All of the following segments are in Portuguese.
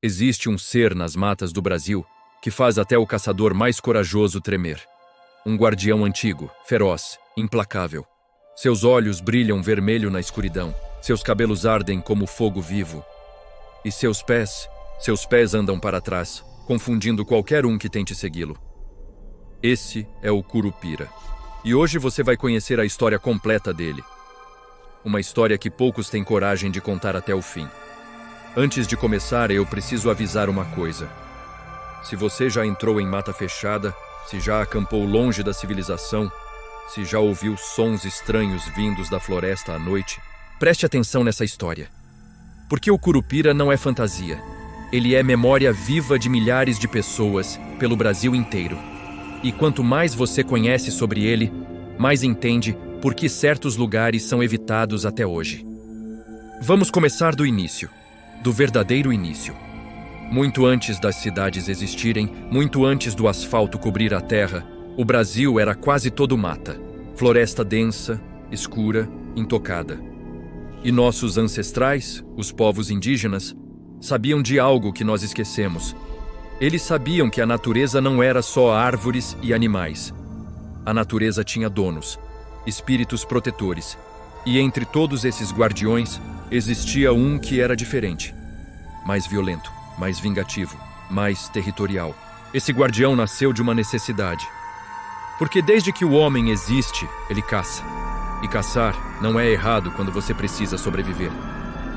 Existe um ser nas matas do Brasil que faz até o caçador mais corajoso tremer. Um guardião antigo, feroz, implacável. Seus olhos brilham vermelho na escuridão, seus cabelos ardem como fogo vivo. E seus pés andam para trás, confundindo qualquer um que tente segui-lo. Esse é o Curupira. E hoje você vai conhecer a história completa dele. Uma história que poucos têm coragem de contar até o fim. Antes de começar, eu preciso avisar uma coisa. Se você já entrou em mata fechada, se já acampou longe da civilização, se já ouviu sons estranhos vindos da floresta à noite, preste atenção nessa história. Porque o Curupira não é fantasia. Ele é memória viva de milhares de pessoas pelo Brasil inteiro. E quanto mais você conhece sobre ele, mais entende por que certos lugares são evitados até hoje. Vamos começar do início. Do verdadeiro início. Muito antes das cidades existirem, muito antes do asfalto cobrir a terra, o Brasil era quase todo mata, floresta densa, escura, intocada. E nossos ancestrais, os povos indígenas, sabiam de algo que nós esquecemos. Eles sabiam que a natureza não era só árvores e animais. A natureza tinha donos, espíritos protetores. E entre todos esses guardiões, existia um que era diferente. Mais violento, mais vingativo, mais territorial. Esse guardião nasceu de uma necessidade. Porque desde que o homem existe, ele caça. E caçar não é errado quando você precisa sobreviver.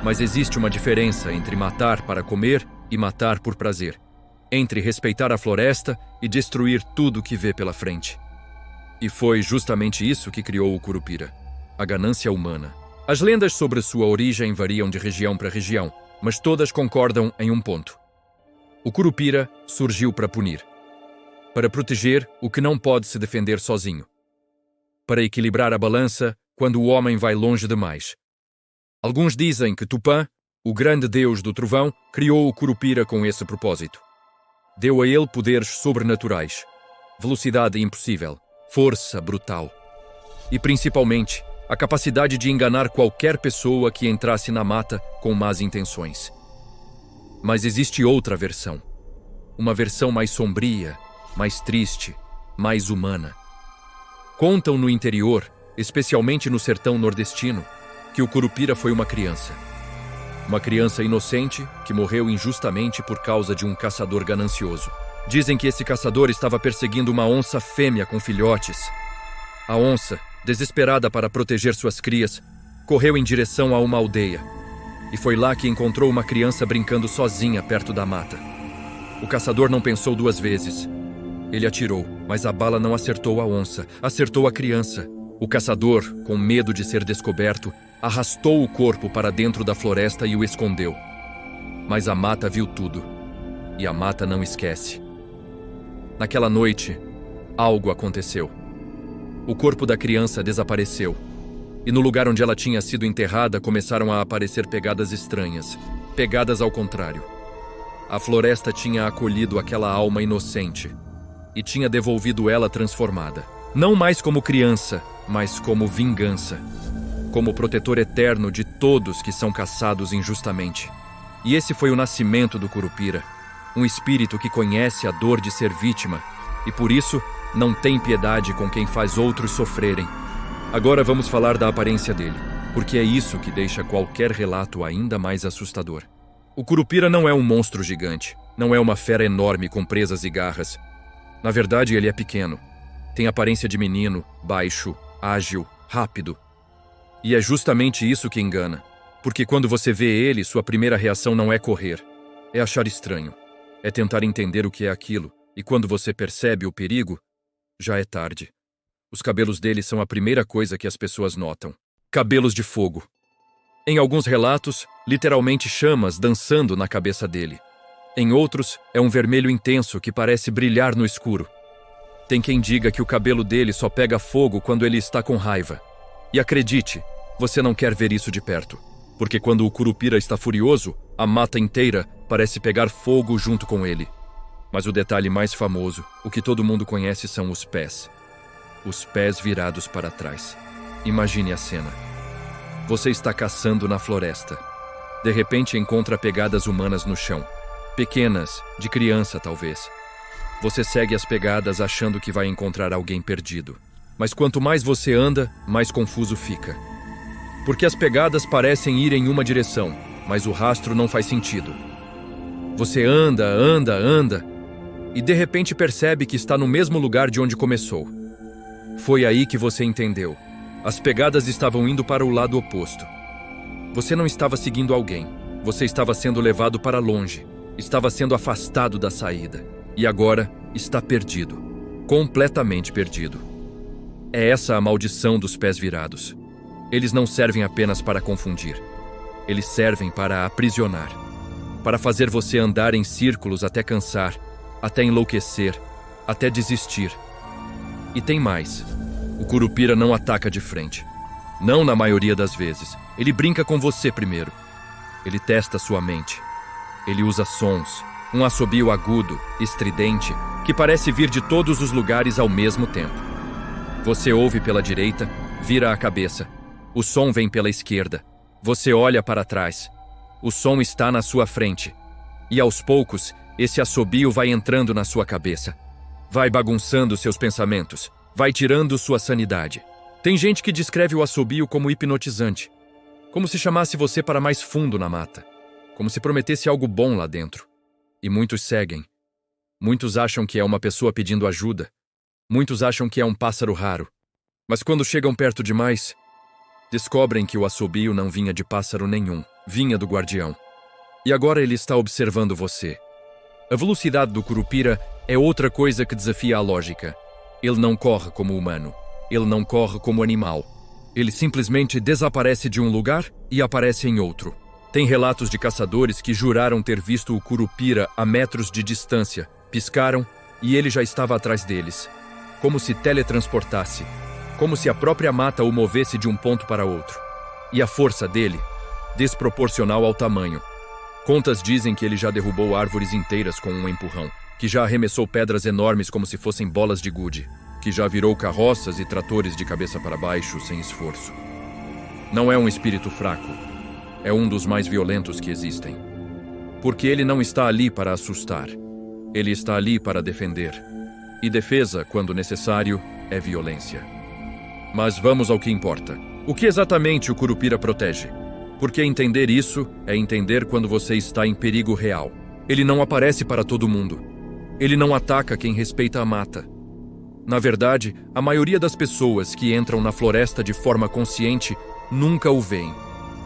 Mas existe uma diferença entre matar para comer e matar por prazer. Entre respeitar a floresta e destruir tudo que vê pela frente. E foi justamente isso que criou o Curupira. A ganância humana. As lendas sobre sua origem variam de região para região, mas todas concordam em um ponto. O Curupira surgiu para punir. Para proteger o que não pode se defender sozinho. Para equilibrar a balança quando o homem vai longe demais. Alguns dizem que Tupã, o grande deus do trovão, criou o Curupira com esse propósito. Deu a ele poderes sobrenaturais, velocidade impossível, força brutal. E principalmente, a capacidade de enganar qualquer pessoa que entrasse na mata com más intenções. Mas existe outra versão. Uma versão mais sombria, mais triste, mais humana. Contam no interior, especialmente no sertão nordestino, que o Curupira foi uma criança. Uma criança inocente que morreu injustamente por causa de um caçador ganancioso. Dizem que esse caçador estava perseguindo uma onça fêmea com filhotes. A onça, desesperada para proteger suas crias, correu em direção a uma aldeia. E foi lá que encontrou uma criança brincando sozinha perto da mata. O caçador não pensou duas vezes. Ele atirou, mas a bala não acertou a onça, acertou a criança. O caçador, com medo de ser descoberto, arrastou o corpo para dentro da floresta e o escondeu. Mas a mata viu tudo. E a mata não esquece. Naquela noite, algo aconteceu. O corpo da criança desapareceu. E no lugar onde ela tinha sido enterrada, começaram a aparecer pegadas estranhas. Pegadas ao contrário. A floresta tinha acolhido aquela alma inocente. E tinha devolvido ela transformada. Não mais como criança, mas como vingança. Como protetor eterno de todos que são caçados injustamente. E esse foi o nascimento do Curupira. Um espírito que conhece a dor de ser vítima. E por isso, não tem piedade com quem faz outros sofrerem. Agora vamos falar da aparência dele, porque é isso que deixa qualquer relato ainda mais assustador. O Curupira não é um monstro gigante, não é uma fera enorme com presas e garras. Na verdade, ele é pequeno. Tem aparência de menino, baixo, ágil, rápido. E é justamente isso que engana, porque quando você vê ele, sua primeira reação não é correr, é achar estranho, é tentar entender o que é aquilo, e quando você percebe o perigo, já é tarde. Os cabelos dele são a primeira coisa que as pessoas notam. Cabelos de fogo. Em alguns relatos, literalmente chamas dançando na cabeça dele. Em outros, é um vermelho intenso que parece brilhar no escuro. Tem quem diga que o cabelo dele só pega fogo quando ele está com raiva. E acredite, você não quer ver isso de perto. Porque quando o Curupira está furioso, a mata inteira parece pegar fogo junto com ele. Mas o detalhe mais famoso, o que todo mundo conhece, são os pés. Os pés virados para trás. Imagine a cena. Você está caçando na floresta. De repente encontra pegadas humanas no chão. Pequenas, de criança talvez. Você segue as pegadas achando que vai encontrar alguém perdido. Mas quanto mais você anda, mais confuso fica. Porque as pegadas parecem ir em uma direção, mas o rastro não faz sentido. Você anda, e de repente percebe que está no mesmo lugar de onde começou. Foi aí que você entendeu. As pegadas estavam indo para o lado oposto. Você não estava seguindo alguém. Você estava sendo levado para longe. Estava sendo afastado da saída. E agora está perdido. Completamente perdido. É essa a maldição dos pés virados. Eles não servem apenas para confundir. Eles servem para aprisionar. Para fazer você andar em círculos até cansar, até enlouquecer, até desistir. E tem mais. O Curupira não ataca de frente. Não na maioria das vezes. Ele brinca com você primeiro. Ele testa sua mente. Ele usa sons, um assobio agudo, estridente, que parece vir de todos os lugares ao mesmo tempo. Você ouve pela direita, vira a cabeça. O som vem pela esquerda. Você olha para trás. O som está na sua frente. E aos poucos, esse assobio vai entrando na sua cabeça. Vai bagunçando seus pensamentos. Vai tirando sua sanidade. Tem gente que descreve o assobio como hipnotizante. Como se chamasse você para mais fundo na mata. Como se prometesse algo bom lá dentro. E muitos seguem. Muitos acham que é uma pessoa pedindo ajuda. Muitos acham que é um pássaro raro. Mas quando chegam perto demais, descobrem que o assobio não vinha de pássaro nenhum. Vinha do guardião. E agora ele está observando você. A velocidade do Curupira é outra coisa que desafia a lógica. Ele não corre como humano. Ele não corre como animal. Ele simplesmente desaparece de um lugar e aparece em outro. Tem relatos de caçadores que juraram ter visto o Curupira a metros de distância, piscaram e ele já estava atrás deles. Como se teletransportasse. Como se a própria mata o movesse de um ponto para outro. E a força dele, desproporcional ao tamanho. Contas dizem que ele já derrubou árvores inteiras com um empurrão, que já arremessou pedras enormes como se fossem bolas de gude, que já virou carroças e tratores de cabeça para baixo sem esforço. Não é um espírito fraco. É um dos mais violentos que existem. Porque ele não está ali para assustar. Ele está ali para defender. E defesa, quando necessário, é violência. Mas vamos ao que importa. O que exatamente o Curupira protege? Porque entender isso é entender quando você está em perigo real. Ele não aparece para todo mundo. Ele não ataca quem respeita a mata. Na verdade, a maioria das pessoas que entram na floresta de forma consciente nunca o veem.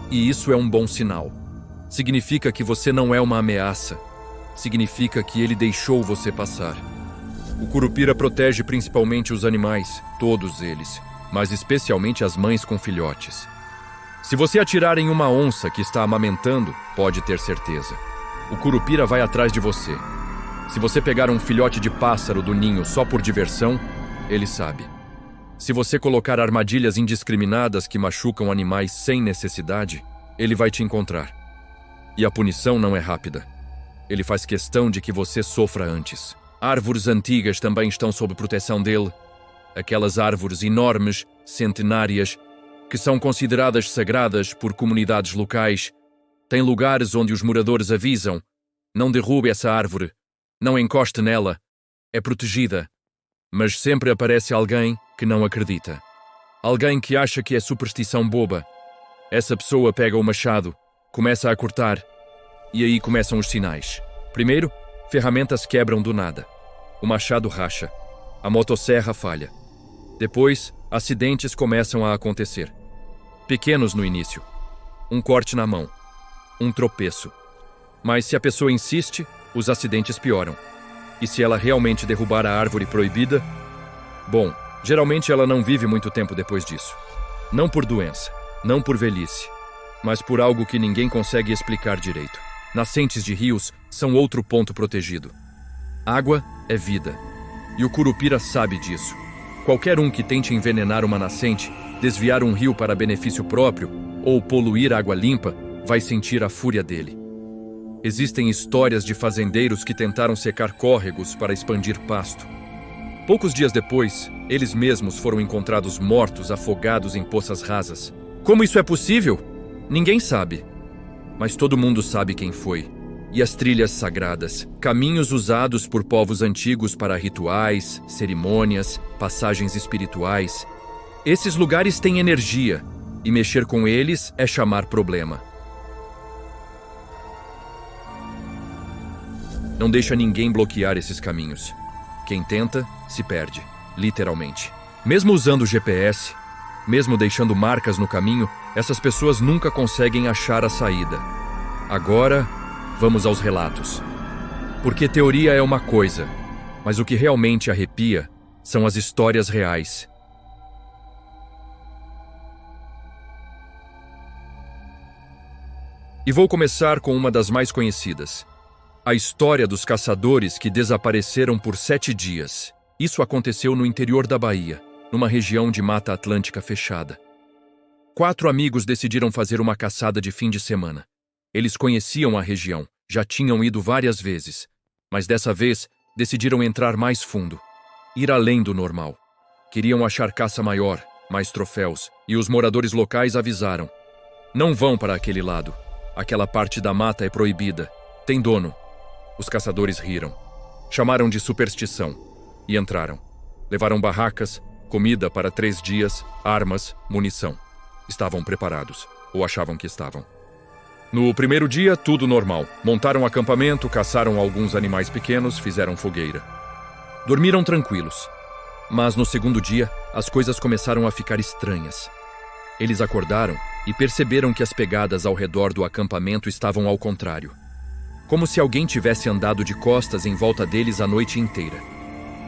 E isso é um bom sinal. Significa que você não é uma ameaça. Significa que ele deixou você passar. O Curupira protege principalmente os animais, todos eles, mas especialmente as mães com filhotes. Se você atirar em uma onça que está amamentando, pode ter certeza. O Curupira vai atrás de você. Se você pegar um filhote de pássaro do ninho só por diversão, ele sabe. Se você colocar armadilhas indiscriminadas que machucam animais sem necessidade, ele vai te encontrar. E a punição não é rápida. Ele faz questão de que você sofra antes. Árvores antigas também estão sob proteção dele. Aquelas árvores enormes, centenárias, que são consideradas sagradas por comunidades locais. Tem lugares onde os moradores avisam: não derrube essa árvore, não encoste nela, é protegida. Mas sempre aparece alguém que não acredita. Alguém que acha que é superstição boba. Essa pessoa pega o machado, começa a cortar, e aí começam os sinais. Primeiro, ferramentas quebram do nada. O machado racha. A motosserra falha. Depois, acidentes começam a acontecer. Pequenos no início. Um corte na mão. Um tropeço. Mas se a pessoa insiste, os acidentes pioram. E se ela realmente derrubar a árvore proibida? Bom, geralmente ela não vive muito tempo depois disso. Não por doença, não por velhice, mas por algo que ninguém consegue explicar direito. Nascentes de rios são outro ponto protegido. Água é vida. E o Curupira sabe disso. Qualquer um que tente envenenar uma nascente, desviar um rio para benefício próprio ou poluir água limpa, vai sentir a fúria dele. Existem histórias de fazendeiros que tentaram secar córregos para expandir pasto. Poucos dias depois, eles mesmos foram encontrados mortos, afogados em poças rasas. Como isso é possível? Ninguém sabe. Mas todo mundo sabe quem foi. e as trilhas sagradas, caminhos usados por povos antigos para rituais, cerimônias, passagens espirituais. Esses lugares têm energia, e mexer com eles é chamar problema. Não deixa ninguém bloquear esses caminhos. Quem tenta, se perde, literalmente. Mesmo usando o GPS, mesmo deixando marcas no caminho, essas pessoas nunca conseguem achar a saída. Agora, vamos aos relatos. Porque teoria é uma coisa, mas o que realmente arrepia são as histórias reais. E vou começar com uma das mais conhecidas. A história dos caçadores que desapareceram por 7 dias. Isso aconteceu no interior da Bahia, numa região de Mata Atlântica fechada. 4 amigos decidiram fazer uma caçada de fim de semana. Eles conheciam a região, já tinham ido várias vezes, mas dessa vez decidiram entrar mais fundo, ir além do normal. Queriam achar caça maior, mais troféus, e os moradores locais avisaram: não vão para aquele lado, aquela parte da mata é proibida, tem dono. Os caçadores riram, chamaram de superstição e entraram. Levaram barracas, comida para 3 dias, armas, munição. Estavam preparados, ou achavam que estavam. No primeiro dia, tudo normal. Montaram acampamento, caçaram alguns animais pequenos, fizeram fogueira. Dormiram tranquilos. Mas no segundo dia, as coisas começaram a ficar estranhas. Eles acordaram e perceberam que as pegadas ao redor do acampamento estavam ao contrário. Como se alguém tivesse andado de costas em volta deles a noite inteira.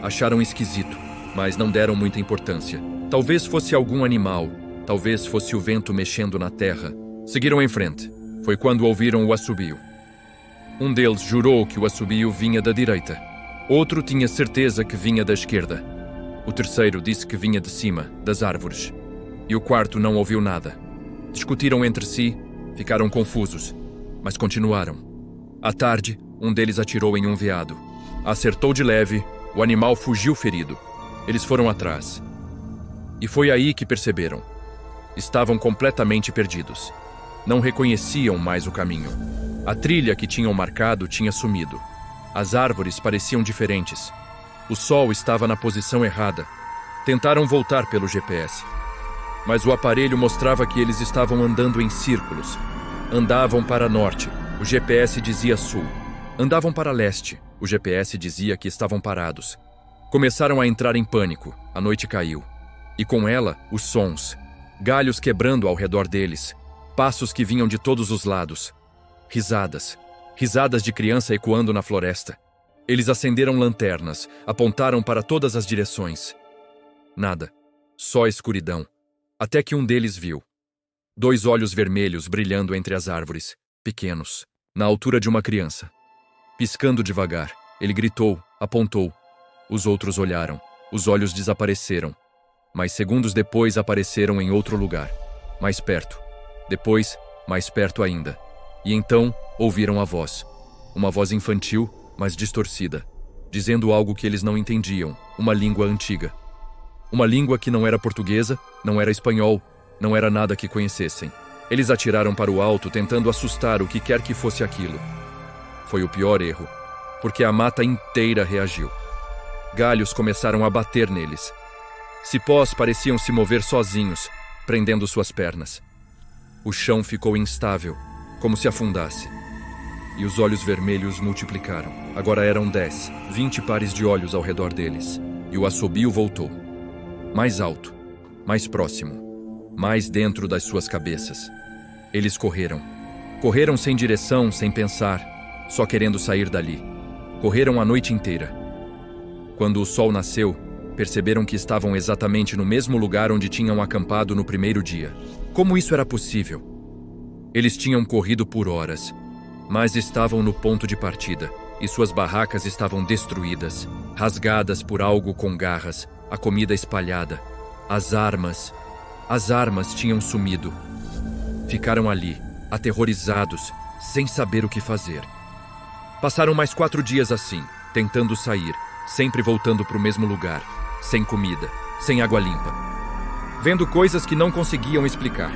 Acharam esquisito, mas não deram muita importância. Talvez fosse algum animal, talvez fosse o vento mexendo na terra. Seguiram em frente. Foi quando ouviram o assobio. Um deles jurou que o assobio vinha da direita. Outro tinha certeza que vinha da esquerda. O terceiro disse que vinha de cima, das árvores. E o quarto não ouviu nada. Discutiram entre si, ficaram confusos, mas continuaram. À tarde, um deles atirou em um veado. Acertou de leve, o animal fugiu ferido. Eles foram atrás. E foi aí que perceberam. Estavam completamente perdidos. Não reconheciam mais o caminho. A trilha que tinham marcado tinha sumido. As árvores pareciam diferentes. O sol estava na posição errada. Tentaram voltar pelo GPS. Mas o aparelho mostrava que eles estavam andando em círculos. Andavam para norte. O GPS dizia sul. Andavam para leste. O GPS dizia que estavam parados. Começaram a entrar em pânico. A noite caiu. E com ela, os sons. Galhos quebrando ao redor deles. Passos que vinham de todos os lados. Risadas. Risadas de criança ecoando na floresta. Eles acenderam lanternas. Apontaram para todas as direções. Nada. Só escuridão. Até que um deles viu. 2 olhos vermelhos brilhando entre as árvores. Pequenos. Na altura de uma criança. Piscando devagar, ele gritou, apontou. Os outros olharam. Os olhos desapareceram. Mas segundos depois apareceram em outro lugar. Mais perto. Depois, mais perto ainda. E então, ouviram a voz. Uma voz infantil, mas distorcida. Dizendo algo que eles não entendiam. Uma língua antiga. Uma língua que não era portuguesa, não era espanhol, não era nada que conhecessem. Eles atiraram para o alto, tentando assustar o que quer que fosse aquilo. Foi o pior erro, porque a mata inteira reagiu. Galhos começaram a bater neles. Cipós pareciam se mover sozinhos, prendendo suas pernas. O chão ficou instável, como se afundasse. E os olhos vermelhos multiplicaram. Agora eram 10, 20 pares de olhos ao redor deles. E o assobio voltou. Mais alto, mais próximo, mais dentro das suas cabeças. Eles correram. Correram sem direção, sem pensar, só querendo sair dali. Correram a noite inteira. Quando o sol nasceu, perceberam que estavam exatamente no mesmo lugar onde tinham acampado no primeiro dia. Como isso era possível? Eles tinham corrido por horas, mas estavam no ponto de partida, e suas barracas estavam destruídas, rasgadas por algo com garras, a comida espalhada. As armas tinham sumido. Ficaram ali, aterrorizados, sem saber o que fazer. Passaram mais 4 dias assim, tentando sair, sempre voltando para o mesmo lugar, sem comida, sem água limpa, vendo coisas que não conseguiam explicar.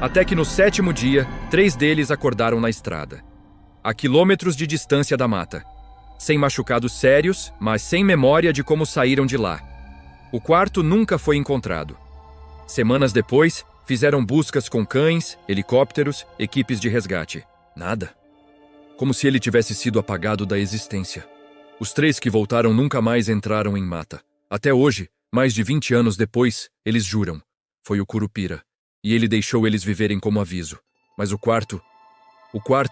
Até que no 7º dia, 3 deles acordaram na estrada. a quilômetros de distância da mata. Sem machucados sérios, mas sem memória de como saíram de lá. O quarto nunca foi encontrado. Semanas depois, fizeram buscas com cães, helicópteros, equipes de resgate. Nada. Como se ele tivesse sido apagado da existência. Os 3 que voltaram nunca mais entraram em mata. Até hoje, mais de 20 anos depois, eles juram. Foi o Curupira. E ele deixou eles viverem como aviso. Mas o quarto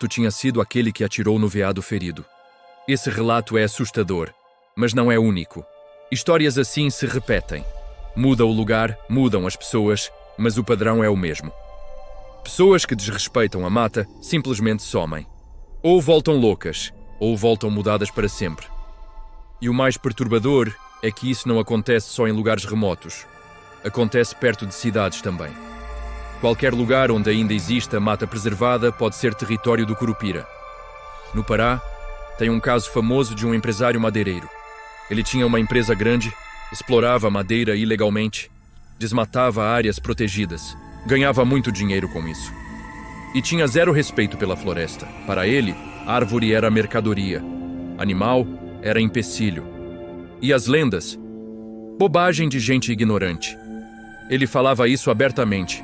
tinha sido aquele que atirou no veado ferido. Esse relato é assustador, mas não é único. Histórias assim se repetem. Muda o lugar, mudam as pessoas, mas o padrão é o mesmo. Pessoas que desrespeitam a mata simplesmente somem. Ou voltam loucas, ou voltam mudadas para sempre. E o mais perturbador é que isso não acontece só em lugares remotos. Acontece perto de cidades também. Qualquer lugar onde ainda exista mata preservada pode ser território do Curupira. No Pará, tem um caso famoso de um empresário madeireiro. Ele tinha uma empresa grande, explorava madeira ilegalmente, desmatava áreas protegidas, ganhava muito dinheiro com isso. E tinha zero respeito pela floresta. Para ele, árvore era mercadoria, animal era empecilho. E as lendas? Bobagem de gente ignorante. Ele falava isso abertamente.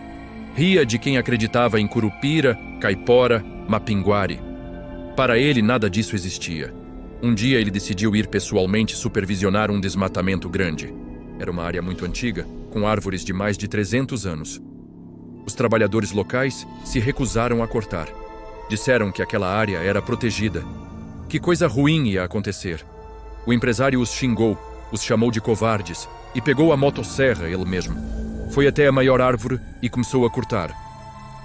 Ria de quem acreditava em Curupira, Caipora, Mapinguari. Para ele, nada disso existia. Um dia ele decidiu ir pessoalmente supervisionar um desmatamento grande. Era uma área muito antiga, com árvores de mais de 300 anos. Os trabalhadores locais se recusaram a cortar. Disseram que aquela área era protegida. Que coisa ruim ia acontecer. O empresário os xingou, os chamou de covardes e pegou a motosserra ele mesmo. Foi até a maior árvore e começou a cortar.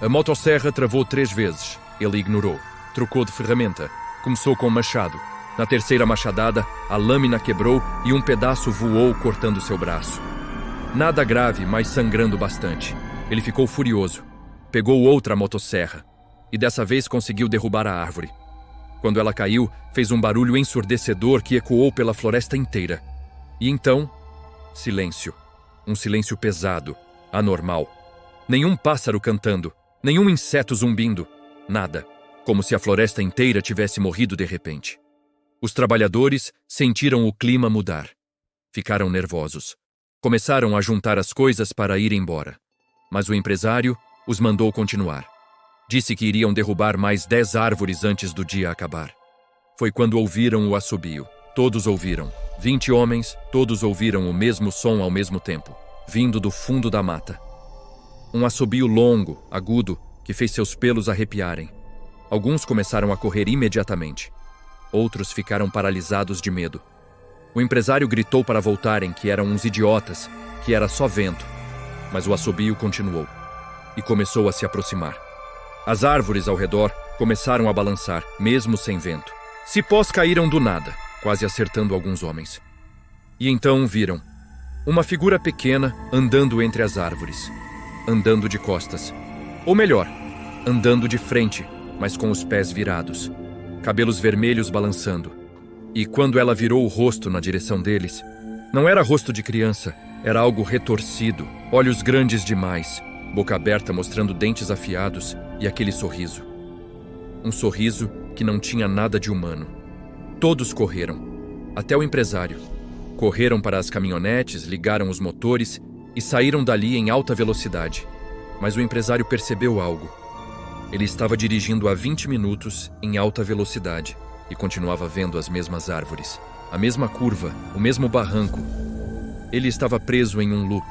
A motosserra travou 3 vezes. Ele ignorou. Trocou de ferramenta. Começou com um machado. Na terceira machadada, a lâmina quebrou e um pedaço voou cortando seu braço. Nada grave, mas sangrando bastante. Ele ficou furioso. Pegou outra motosserra. E dessa vez conseguiu derrubar a árvore. Quando ela caiu, fez um barulho ensurdecedor que ecoou pela floresta inteira. E então, silêncio. Um silêncio pesado, anormal. Nenhum pássaro cantando, nenhum inseto zumbindo. Nada. Como se a floresta inteira tivesse morrido de repente. Os trabalhadores sentiram o clima mudar. Ficaram nervosos. Começaram a juntar as coisas para ir embora. Mas o empresário os mandou continuar. Disse que iriam derrubar mais 10 árvores antes do dia acabar. Foi quando ouviram o assobio. Todos ouviram. 20 homens, todos ouviram o mesmo som ao mesmo tempo, vindo do fundo da mata. Um assobio longo, agudo, que fez seus pelos arrepiarem. Alguns começaram a correr imediatamente. Outros ficaram paralisados de medo. O empresário gritou para voltarem que eram uns idiotas, que era só vento. Mas o assobio continuou e começou a se aproximar. As árvores ao redor começaram a balançar, mesmo sem vento. Cipós caíram do nada, quase acertando alguns homens. E então viram uma figura pequena andando entre as árvores, andando de costas. Ou melhor, andando de frente, mas com os pés virados, cabelos vermelhos balançando. E quando ela virou o rosto na direção deles, não era rosto de criança, era algo retorcido, olhos grandes demais, boca aberta mostrando dentes afiados e aquele sorriso. Um sorriso que não tinha nada de humano. Todos correram, até o empresário. Correram para as caminhonetes, ligaram os motores e saíram dali em alta velocidade. Mas o empresário percebeu algo. Ele estava dirigindo há 20 minutos em alta velocidade e continuava vendo as mesmas árvores, a mesma curva, o mesmo barranco. Ele estava preso em um loop,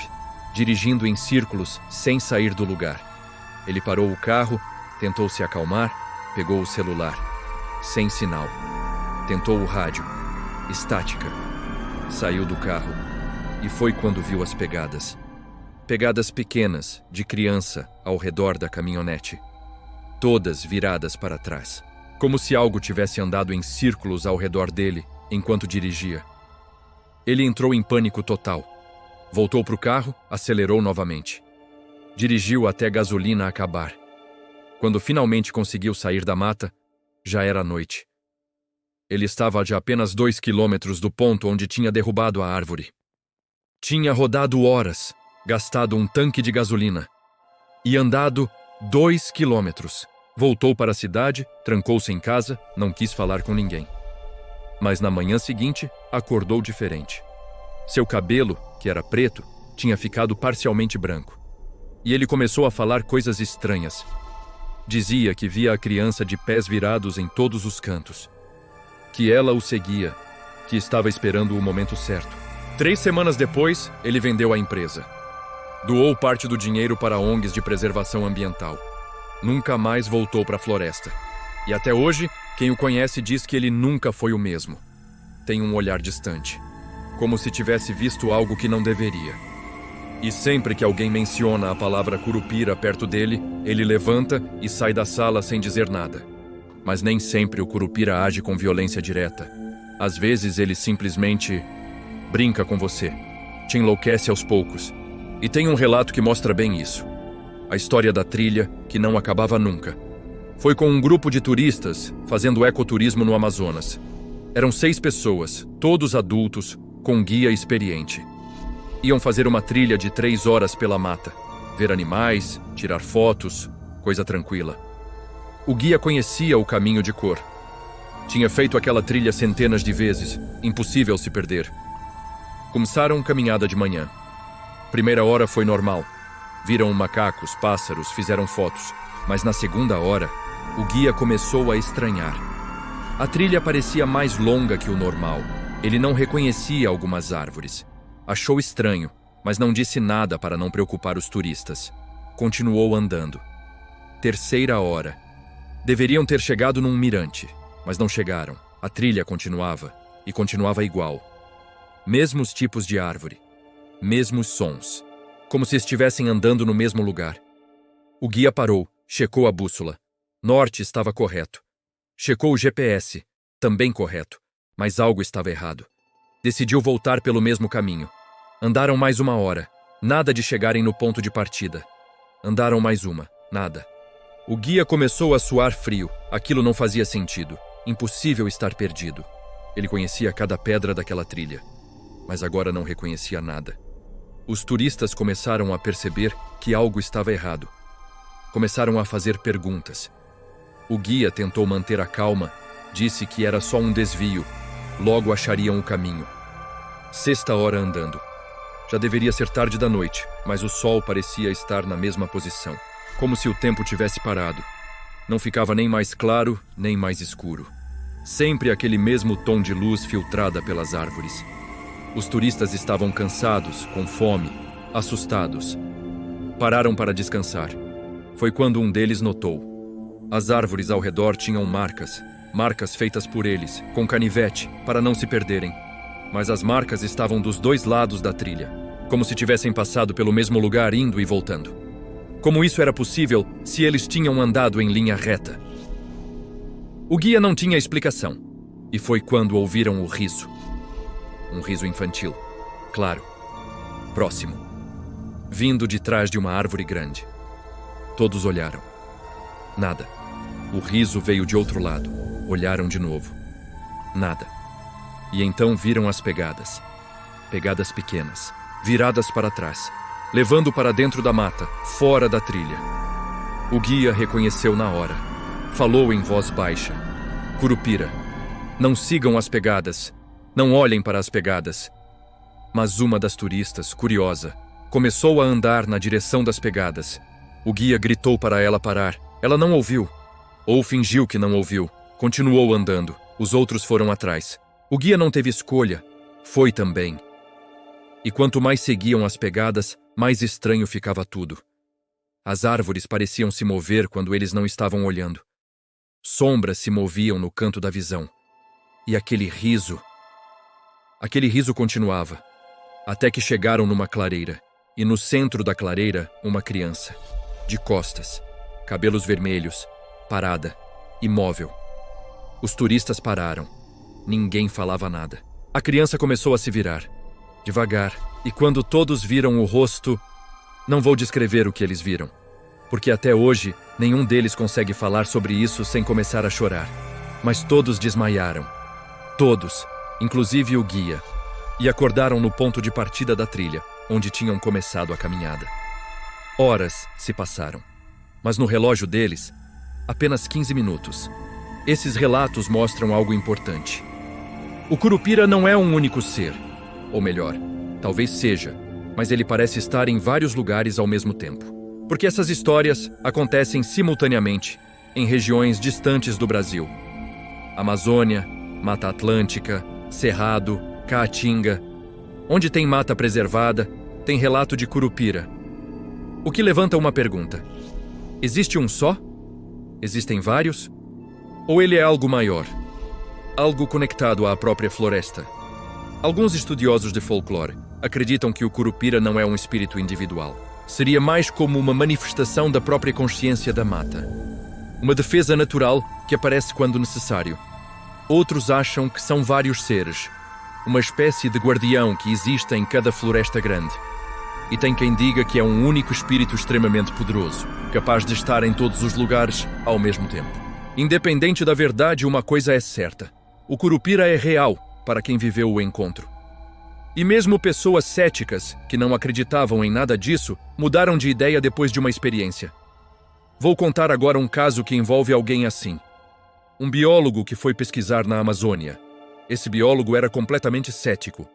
dirigindo em círculos sem sair do lugar. Ele parou o carro, tentou se acalmar, pegou o celular. Sem sinal. Tentou o rádio. Estática. Saiu do carro e foi quando viu as pegadas. Pegadas pequenas, de criança, ao redor da caminhonete. Todas viradas para trás. Como se algo tivesse andado em círculos ao redor dele enquanto dirigia. Ele entrou em pânico total. Voltou para o carro, acelerou novamente. Dirigiu até a gasolina acabar. Quando finalmente conseguiu sair da mata, já era noite. Ele estava a apenas 2 quilômetros do ponto onde tinha derrubado a árvore. Tinha rodado horas, gastado um tanque de gasolina e andado 2 quilômetros. Voltou para a cidade, trancou-se em casa, não quis falar com ninguém. Mas na manhã seguinte, acordou diferente. Seu cabelo, que era preto, tinha ficado parcialmente branco. E ele começou a falar coisas estranhas. Dizia que via a criança de pés virados em todos os cantos. Que ela o seguia, que estava esperando o momento certo. 3 semanas depois, ele vendeu a empresa. Doou parte do dinheiro para ONGs de preservação ambiental. Nunca mais voltou para a floresta. E até hoje, quem o conhece diz que ele nunca foi o mesmo. Tem um olhar distante, como se tivesse visto algo que não deveria. E sempre que alguém menciona a palavra Curupira perto dele, ele levanta e sai da sala sem dizer nada. Mas nem sempre o Curupira age com violência direta. Às vezes ele simplesmente brinca com você, te enlouquece aos poucos. E tem um relato que mostra bem isso. A história da trilha, que não acabava nunca. Foi com um grupo de turistas fazendo ecoturismo no Amazonas. Eram 6 pessoas, todos adultos, com guia experiente. Iam fazer uma trilha de 3 horas pela mata. Ver animais, tirar fotos, coisa tranquila. O guia conhecia o caminho de cor. Tinha feito aquela trilha centenas de vezes, impossível se perder. Começaram caminhada de manhã. Primeira hora foi normal. Viram macacos, pássaros, fizeram fotos. Mas na segunda hora, o guia começou a estranhar. A trilha parecia mais longa que o normal. Ele não reconhecia algumas árvores. Achou estranho, mas não disse nada para não preocupar os turistas. Continuou andando. Terceira hora. Deveriam ter chegado num mirante, mas não chegaram. A trilha continuava, e continuava igual. Mesmos tipos de árvore. Mesmos sons. Como se estivessem andando no mesmo lugar. O guia parou, checou a bússola. Norte estava correto. Checou o GPS, também correto, mas algo estava errado. Decidiu voltar pelo mesmo caminho. Andaram mais 1 hora, nada de chegarem no ponto de partida. Andaram mais uma, nada. O guia começou a suar frio, aquilo não fazia sentido. Impossível estar perdido. Ele conhecia cada pedra daquela trilha, mas agora não reconhecia nada. Os turistas começaram a perceber que algo estava errado. Começaram a fazer perguntas. O guia tentou manter a calma, disse que era só um desvio, logo achariam o caminho. 6ª hora andando. Já deveria ser tarde da noite, mas o sol parecia estar na mesma posição, como se o tempo tivesse parado. Não ficava nem mais claro, nem mais escuro. Sempre aquele mesmo tom de luz filtrada pelas árvores. Os turistas estavam cansados, com fome, assustados. Pararam para descansar. Foi quando um deles notou. As árvores ao redor tinham marcas feitas por eles, com canivete, para não se perderem. Mas as marcas estavam dos 2 lados da trilha, como se tivessem passado pelo mesmo lugar indo e voltando. Como isso era possível se eles tinham andado em linha reta? O guia não tinha explicação, e foi quando ouviram o riso. Um riso infantil, claro, próximo, vindo de trás de uma árvore grande. Todos olharam. Nada. O riso veio de outro lado. Olharam de novo. Nada. E então viram as pegadas. Pegadas pequenas, viradas para trás, levando para dentro da mata, fora da trilha. O guia reconheceu na hora. Falou em voz baixa. Curupira, não sigam as pegadas. Não olhem para as pegadas. Mas uma das turistas, curiosa, começou a andar na direção das pegadas. O guia gritou para ela parar. Ela não ouviu. Ou fingiu que não ouviu. Continuou andando. Os outros foram atrás. O guia não teve escolha. Foi também. E quanto mais seguiam as pegadas, mais estranho ficava tudo. As árvores pareciam se mover quando eles não estavam olhando. Sombras se moviam no canto da visão. E aquele riso continuava, até que chegaram numa clareira. E no centro da clareira, uma criança, de costas, cabelos vermelhos, parada, imóvel. Os turistas pararam. Ninguém falava nada. A criança começou a se virar, devagar, e quando todos viram o rosto, não vou descrever o que eles viram, porque até hoje nenhum deles consegue falar sobre isso sem começar a chorar. Mas todos desmaiaram. Todos, inclusive o guia, e acordaram no ponto de partida da trilha, onde tinham começado a caminhada. Horas se passaram, mas no relógio deles, Apenas 15 minutos. Esses relatos mostram algo importante. O Curupira não é um único ser. Ou melhor, talvez seja, mas ele parece estar em vários lugares ao mesmo tempo. Porque essas histórias acontecem simultaneamente em regiões distantes do Brasil. Amazônia, Mata Atlântica, Cerrado, Caatinga. Onde tem mata preservada, tem relato de Curupira. O que levanta uma pergunta. Existe um só? Existem vários? Ou ele é algo maior? Algo conectado à própria floresta? Alguns estudiosos de folclore acreditam que o Curupira não é um espírito individual. Seria mais como uma manifestação da própria consciência da mata. Uma defesa natural que aparece quando necessário. Outros acham que são vários seres, uma espécie de guardião que existe em cada floresta grande. E tem quem diga que é um único espírito extremamente poderoso, capaz de estar em todos os lugares ao mesmo tempo. Independente da verdade, uma coisa é certa. O Curupira é real para quem viveu o encontro. E mesmo pessoas céticas, que não acreditavam em nada disso, mudaram de ideia depois de uma experiência. Vou contar agora um caso que envolve alguém assim. Um biólogo que foi pesquisar na Amazônia. Esse biólogo era completamente cético.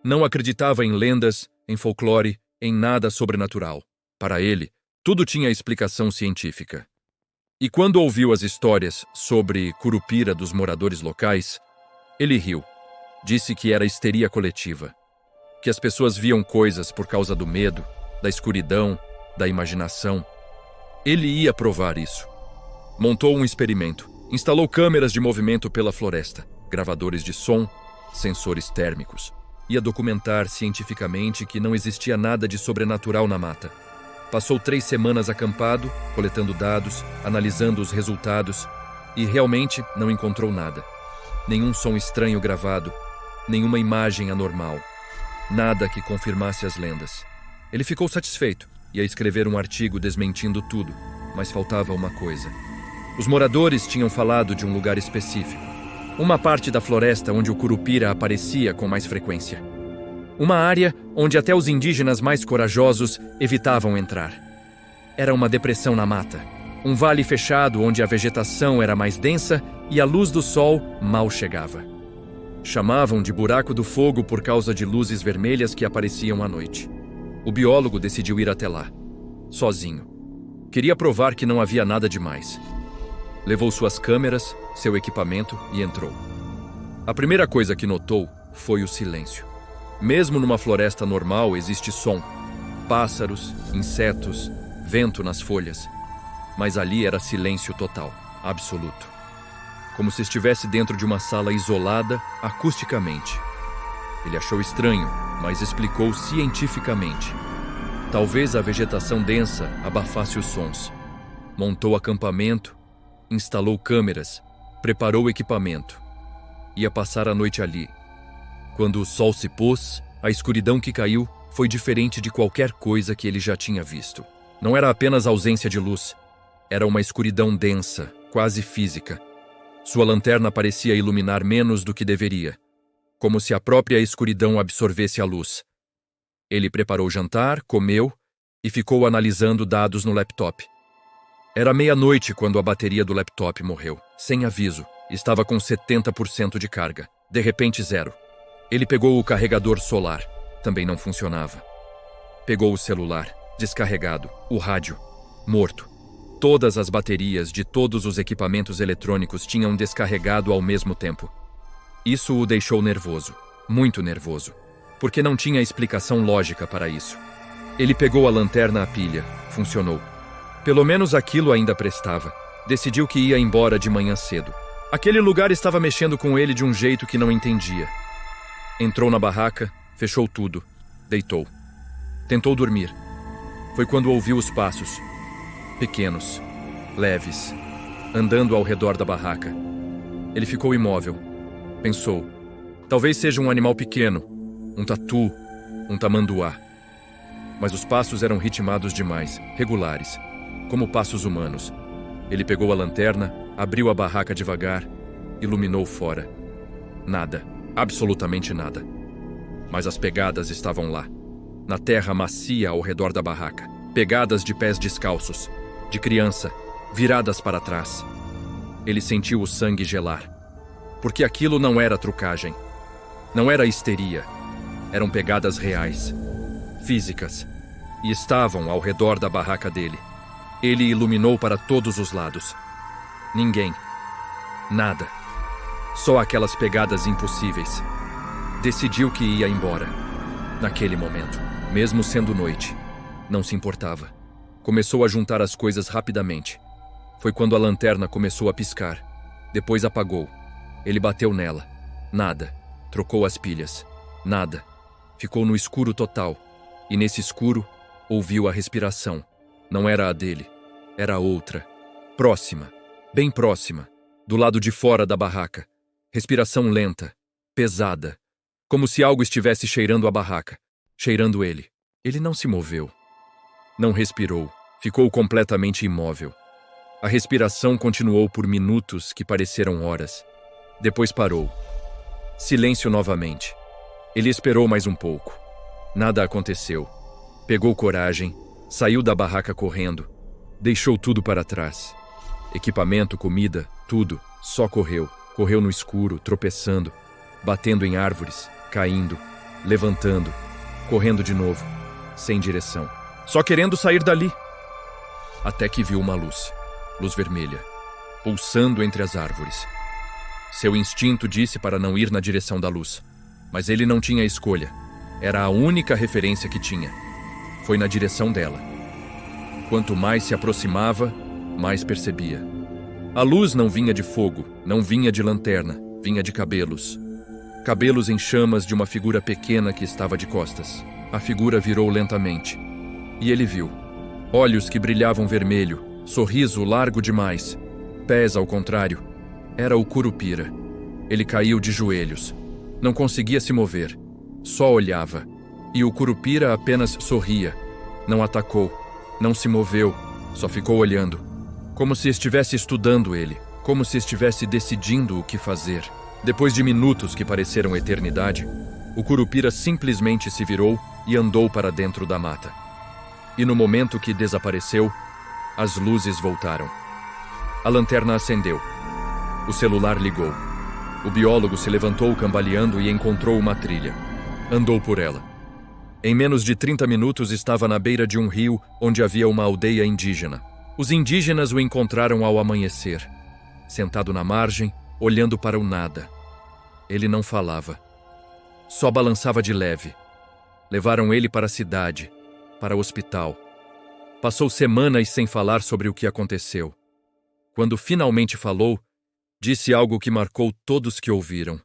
Não acreditava em lendas, em folclore, em nada sobrenatural. Para ele, tudo tinha explicação científica. E quando ouviu as histórias sobre Curupira dos moradores locais, ele riu. Disse que era histeria coletiva. Que as pessoas viam coisas por causa do medo, da escuridão, da imaginação. Ele ia provar isso. Montou um experimento. Instalou câmeras de movimento pela floresta, gravadores de som, sensores térmicos. Ia documentar cientificamente que não existia nada de sobrenatural na mata. Passou 3 semanas acampado, coletando dados, analisando os resultados, e realmente não encontrou nada. Nenhum som estranho gravado, nenhuma imagem anormal. Nada que confirmasse as lendas. Ele ficou satisfeito, ia escrever um artigo desmentindo tudo, mas faltava uma coisa. Os moradores tinham falado de um lugar específico. Uma parte da floresta onde o Curupira aparecia com mais frequência. Uma área onde até os indígenas mais corajosos evitavam entrar. Era uma depressão na mata. Um vale fechado onde a vegetação era mais densa e a luz do sol mal chegava. Chamavam de buraco do fogo por causa de luzes vermelhas que apareciam à noite. O biólogo decidiu ir até lá, sozinho. Queria provar que não havia nada demais. Levou suas câmeras, seu equipamento e entrou. A primeira coisa que notou foi o silêncio. Mesmo numa floresta normal existe som. Pássaros, insetos, vento nas folhas. Mas ali era silêncio total, absoluto. Como se estivesse dentro de uma sala isolada, acusticamente. Ele achou estranho, mas explicou cientificamente. Talvez a vegetação densa abafasse os sons. Montou acampamento, instalou câmeras, preparou equipamento. Ia passar a noite ali. Quando o sol se pôs, a escuridão que caiu foi diferente de qualquer coisa que ele já tinha visto. Não era apenas ausência de luz. Era uma escuridão densa, quase física. Sua lanterna parecia iluminar menos do que deveria, como se a própria escuridão absorvesse a luz. Ele preparou o jantar, comeu e ficou analisando dados no laptop. Era meia-noite quando a bateria do laptop morreu, sem aviso. Estava com 70% de carga. De repente, 0. Ele pegou o carregador solar. Também não funcionava. Pegou o celular, descarregado, o rádio, morto. Todas as baterias de todos os equipamentos eletrônicos tinham descarregado ao mesmo tempo. Isso o deixou nervoso, muito nervoso, porque não tinha explicação lógica para isso. Ele pegou a lanterna à pilha, funcionou. Pelo menos aquilo ainda prestava. Decidiu que ia embora de manhã cedo. Aquele lugar estava mexendo com ele de um jeito que não entendia. Entrou na barraca, fechou tudo, deitou. Tentou dormir. Foi quando ouviu os passos. Pequenos, leves, andando ao redor da barraca. Ele ficou imóvel. Pensou, talvez seja um animal pequeno, um tatu, um tamanduá. Mas os passos eram ritmados demais, regulares, como passos humanos. Ele pegou a lanterna, abriu a barraca devagar, iluminou fora. Nada, absolutamente nada. Mas as pegadas estavam lá, na terra macia ao redor da barraca. Pegadas de pés descalços, de criança, viradas para trás. Ele sentiu o sangue gelar. Porque aquilo não era trucagem. Não era histeria. Eram pegadas reais, físicas, e estavam ao redor da barraca dele. Ele iluminou para todos os lados. Ninguém. Nada. Só aquelas pegadas impossíveis. Decidiu que ia embora. Naquele momento, mesmo sendo noite, não se importava. Começou a juntar as coisas rapidamente. Foi quando a lanterna começou a piscar. Depois apagou. Ele bateu nela. Nada. Trocou as pilhas. Nada. Ficou no escuro total. E nesse escuro, ouviu a respiração. Não era a dele. Era outra. Próxima. Bem próxima. Do lado de fora da barraca. Respiração lenta. Pesada. Como se algo estivesse cheirando a barraca. Cheirando ele. Ele não se moveu. Não respirou. Ficou completamente imóvel. A respiração continuou por minutos que pareceram horas. Depois parou. Silêncio novamente. Ele esperou mais um pouco. Nada aconteceu. Pegou coragem, saiu da barraca correndo. Deixou tudo para trás. Equipamento, comida, tudo. Só correu. Correu no escuro, tropeçando, batendo em árvores, caindo, levantando, correndo de novo, sem direção. Só querendo sair dali. Até que viu uma luz. Luz vermelha, pulsando entre as árvores. Seu instinto disse para não ir na direção da luz. Mas ele não tinha escolha. Era a única referência que tinha. Foi na direção dela. Quanto mais se aproximava, mais percebia. A luz não vinha de fogo, não vinha de lanterna, vinha de cabelos. Cabelos em chamas de uma figura pequena que estava de costas. A figura virou lentamente. E ele viu. Olhos que brilhavam vermelho, sorriso largo demais. Pés ao contrário. Era o Curupira. Ele caiu de joelhos. Não conseguia se mover. Só olhava. E o Curupira apenas sorria. Não atacou. Não se moveu. Só ficou olhando. Como se estivesse estudando ele. Como se estivesse decidindo o que fazer. Depois de minutos que pareceram eternidade, o Curupira simplesmente se virou e andou para dentro da mata. E no momento que desapareceu, as luzes voltaram. A lanterna acendeu. O celular ligou. O biólogo se levantou cambaleando e encontrou uma trilha. Andou por ela. Em menos de 30 minutos estava na beira de um rio onde havia uma aldeia indígena. Os indígenas o encontraram ao amanhecer, sentado na margem, olhando para o nada. Ele não falava. Só balançava de leve. Levaram ele para a cidade, para o hospital. Passou semanas sem falar sobre o que aconteceu. Quando finalmente falou, disse algo que marcou todos que ouviram.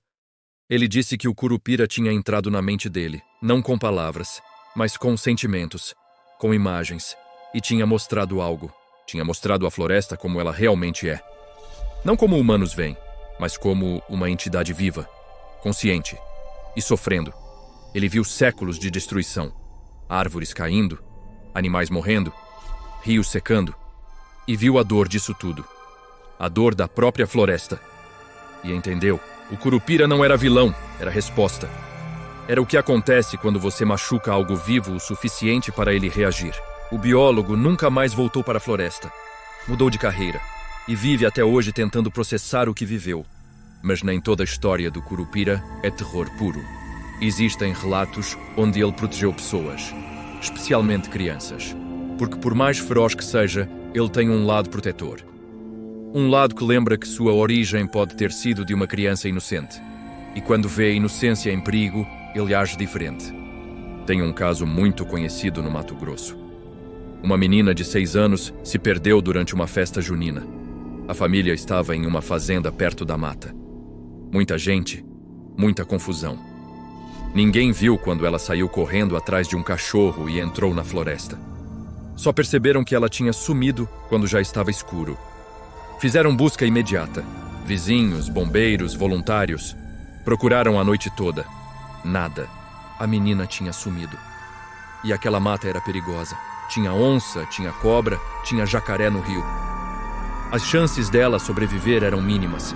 Ele disse que o Curupira tinha entrado na mente dele, não com palavras, mas com sentimentos, com imagens, e tinha mostrado algo. Tinha mostrado a floresta como ela realmente é. Não como humanos veem, mas como uma entidade viva, consciente e sofrendo. Ele viu séculos de destruição, árvores caindo, animais morrendo, rios secando, e viu a dor disso tudo. A dor da própria floresta. E entendeu, o Curupira não era vilão, era resposta. Era o que acontece quando você machuca algo vivo o suficiente para ele reagir. O biólogo nunca mais voltou para a floresta. Mudou de carreira e vive até hoje tentando processar o que viveu. Mas nem toda a história do Curupira é terror puro. Existem relatos onde ele protegeu pessoas, especialmente crianças. Porque por mais feroz que seja, ele tem um lado protetor. Um lado que lembra que sua origem pode ter sido de uma criança inocente. E quando vê a inocência em perigo, ele age diferente. Tem um caso muito conhecido no Mato Grosso. Uma menina de 6 anos se perdeu durante uma festa junina. A família estava em uma fazenda perto da mata. Muita gente, muita confusão. Ninguém viu quando ela saiu correndo atrás de um cachorro e entrou na floresta. Só perceberam que ela tinha sumido quando já estava escuro. Fizeram busca imediata. Vizinhos, bombeiros, voluntários. Procuraram a noite toda. Nada. A menina tinha sumido. E aquela mata era perigosa. Tinha onça, tinha cobra, tinha jacaré no rio. As chances dela sobreviver eram mínimas.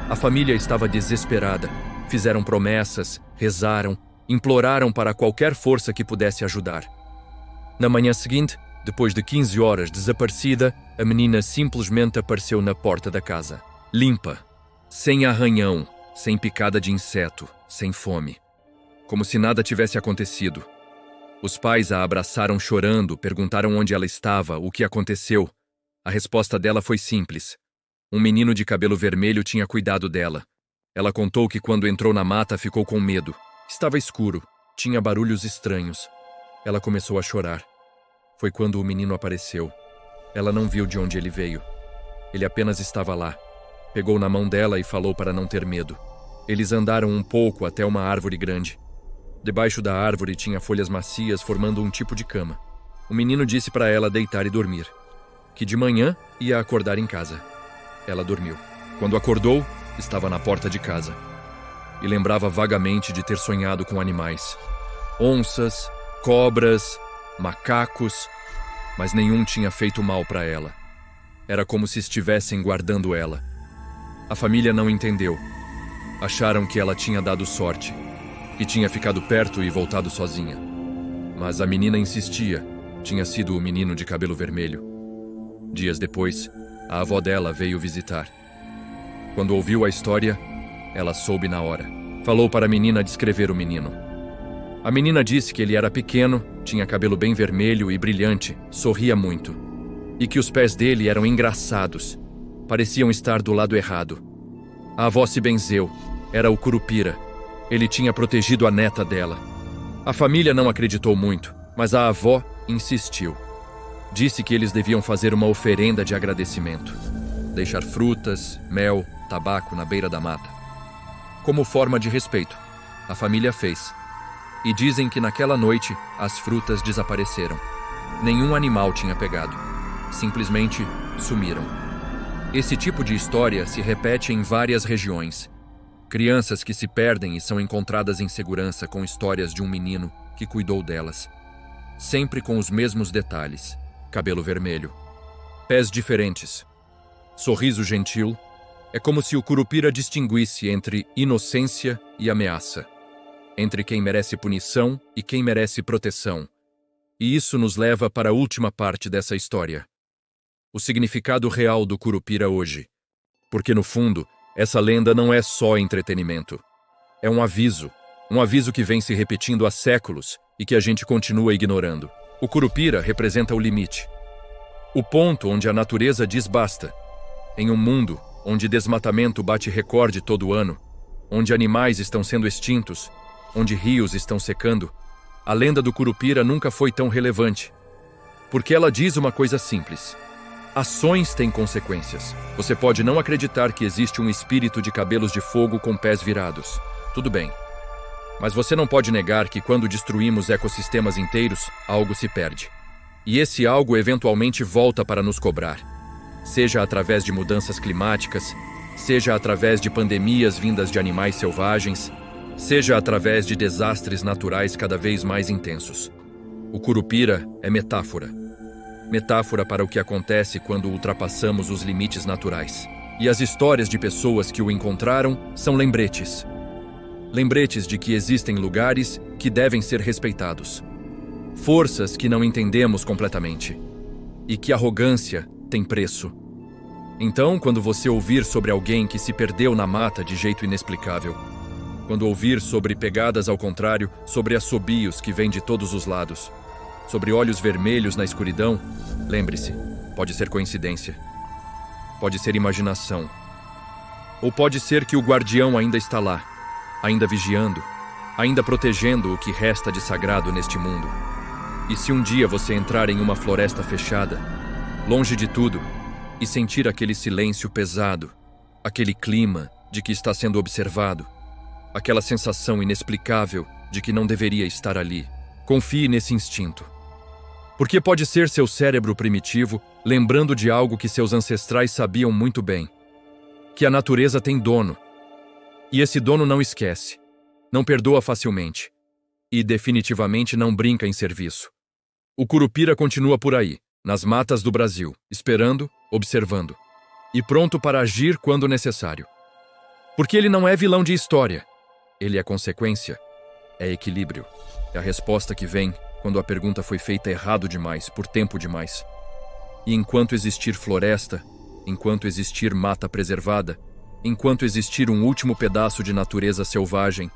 A família estava desesperada. Fizeram promessas, rezaram, imploraram para qualquer força que pudesse ajudar. Na manhã seguinte, Depois de 15 horas desaparecida, a menina simplesmente apareceu na porta da casa. Limpa, sem arranhão, sem picada de inseto, sem fome. Como se nada tivesse acontecido. Os pais a abraçaram chorando, perguntaram onde ela estava, o que aconteceu. A resposta dela foi simples. Um menino de cabelo vermelho tinha cuidado dela. Ela contou que quando entrou na mata ficou com medo. Estava escuro, tinha barulhos estranhos. Ela começou a chorar. Foi quando o menino apareceu. Ela não viu de onde ele veio. Ele apenas estava lá. Pegou na mão dela e falou para não ter medo. Eles andaram um pouco até uma árvore grande. Debaixo da árvore tinha folhas macias formando um tipo de cama. O menino disse para ela deitar e dormir. Que de manhã ia acordar em casa. Ela dormiu. Quando acordou, estava na porta de casa. E lembrava vagamente de ter sonhado com animais. Onças, cobras, macacos, mas nenhum tinha feito mal para ela. Era como se estivessem guardando ela. A família não entendeu. Acharam que ela tinha dado sorte, que tinha ficado perto e voltado sozinha. Mas a menina insistia. Tinha sido o menino de cabelo vermelho. Dias depois, a avó dela veio visitar. Quando ouviu a história, ela soube na hora. Falou para a menina descrever o menino. A menina disse que ele era pequeno, tinha cabelo bem vermelho e brilhante, sorria muito. E que os pés dele eram engraçados. Pareciam estar do lado errado. A avó se benzeu. Era o Curupira. Ele tinha protegido a neta dela. A família não acreditou muito, mas a avó insistiu. Disse que eles deviam fazer uma oferenda de agradecimento. Deixar frutas, mel, tabaco na beira da mata. Como forma de respeito, a família fez. E dizem que naquela noite as frutas desapareceram. Nenhum animal tinha pegado. Simplesmente sumiram. Esse tipo de história se repete em várias regiões. Crianças que se perdem e são encontradas em segurança com histórias de um menino que cuidou delas. Sempre com os mesmos detalhes. Cabelo vermelho. Pés diferentes. Sorriso gentil. É como se o Curupira distinguisse entre inocência e ameaça. Entre quem merece punição e quem merece proteção. E isso nos leva para a última parte dessa história. O significado real do Curupira hoje. Porque, no fundo, essa lenda não é só entretenimento. É um aviso que vem se repetindo há séculos e que a gente continua ignorando. O Curupira representa o limite. O ponto onde a natureza diz basta. Em um mundo onde desmatamento bate recorde todo ano, onde animais estão sendo extintos, onde rios estão secando, a lenda do Curupira nunca foi tão relevante. Porque ela diz uma coisa simples. Ações têm consequências. Você pode não acreditar que existe um espírito de cabelos de fogo com pés virados. Tudo bem. Mas você não pode negar que quando destruímos ecossistemas inteiros, algo se perde. E esse algo eventualmente volta para nos cobrar. Seja através de mudanças climáticas, seja através de pandemias vindas de animais selvagens, seja através de desastres naturais cada vez mais intensos. O Curupira é metáfora. Metáfora para o que acontece quando ultrapassamos os limites naturais. E as histórias de pessoas que o encontraram são lembretes. Lembretes de que existem lugares que devem ser respeitados. Forças que não entendemos completamente. E que arrogância tem preço. Então, quando você ouvir sobre alguém que se perdeu na mata de jeito inexplicável, quando ouvir sobre pegadas ao contrário, sobre assobios que vêm de todos os lados, sobre olhos vermelhos na escuridão, lembre-se, pode ser coincidência. Pode ser imaginação. Ou pode ser que o guardião ainda está lá, ainda vigiando, ainda protegendo o que resta de sagrado neste mundo. E se um dia você entrar em uma floresta fechada, longe de tudo, e sentir aquele silêncio pesado, aquele clima de que está sendo observado, aquela sensação inexplicável de que não deveria estar ali, confie nesse instinto. Porque pode ser seu cérebro primitivo lembrando de algo que seus ancestrais sabiam muito bem, que a natureza tem dono, e esse dono não esquece, não perdoa facilmente, e definitivamente não brinca em serviço. O Curupira continua por aí, nas matas do Brasil, esperando, observando, e pronto para agir quando necessário. Porque ele não é vilão de história, ele é consequência, é equilíbrio, é a resposta que vem quando a pergunta foi feita errado demais, por tempo demais. E enquanto existir floresta, enquanto existir mata preservada, enquanto existir um último pedaço de natureza selvagem,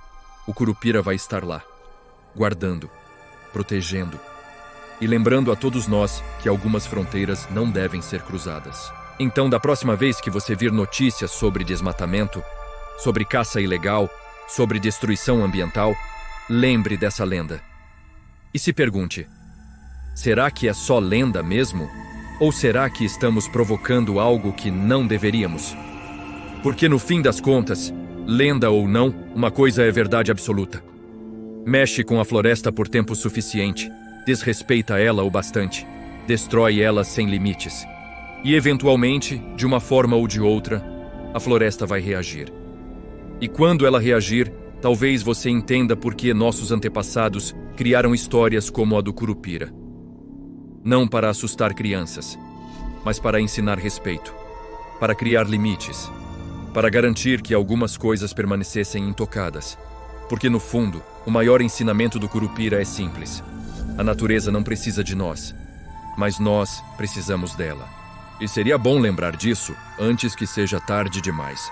o Curupira vai estar lá, guardando, protegendo e lembrando a todos nós que algumas fronteiras não devem ser cruzadas. Então, da próxima vez que você vir notícias sobre desmatamento, sobre caça ilegal, sobre destruição ambiental, lembre dessa lenda. E se pergunte: será que é só lenda mesmo? Ou será que estamos provocando algo que não deveríamos? Porque no fim das contas, lenda ou não, uma coisa é verdade absoluta. Mexe com a floresta por tempo suficiente, desrespeita ela o bastante, destrói ela sem limites. E eventualmente, de uma forma ou de outra, a floresta vai reagir. E quando ela reagir, talvez você entenda por que nossos antepassados criaram histórias como a do Curupira. Não para assustar crianças, mas para ensinar respeito, para criar limites, para garantir que algumas coisas permanecessem intocadas. Porque, no fundo, o maior ensinamento do Curupira é simples. A natureza não precisa de nós, mas nós precisamos dela. E seria bom lembrar disso antes que seja tarde demais.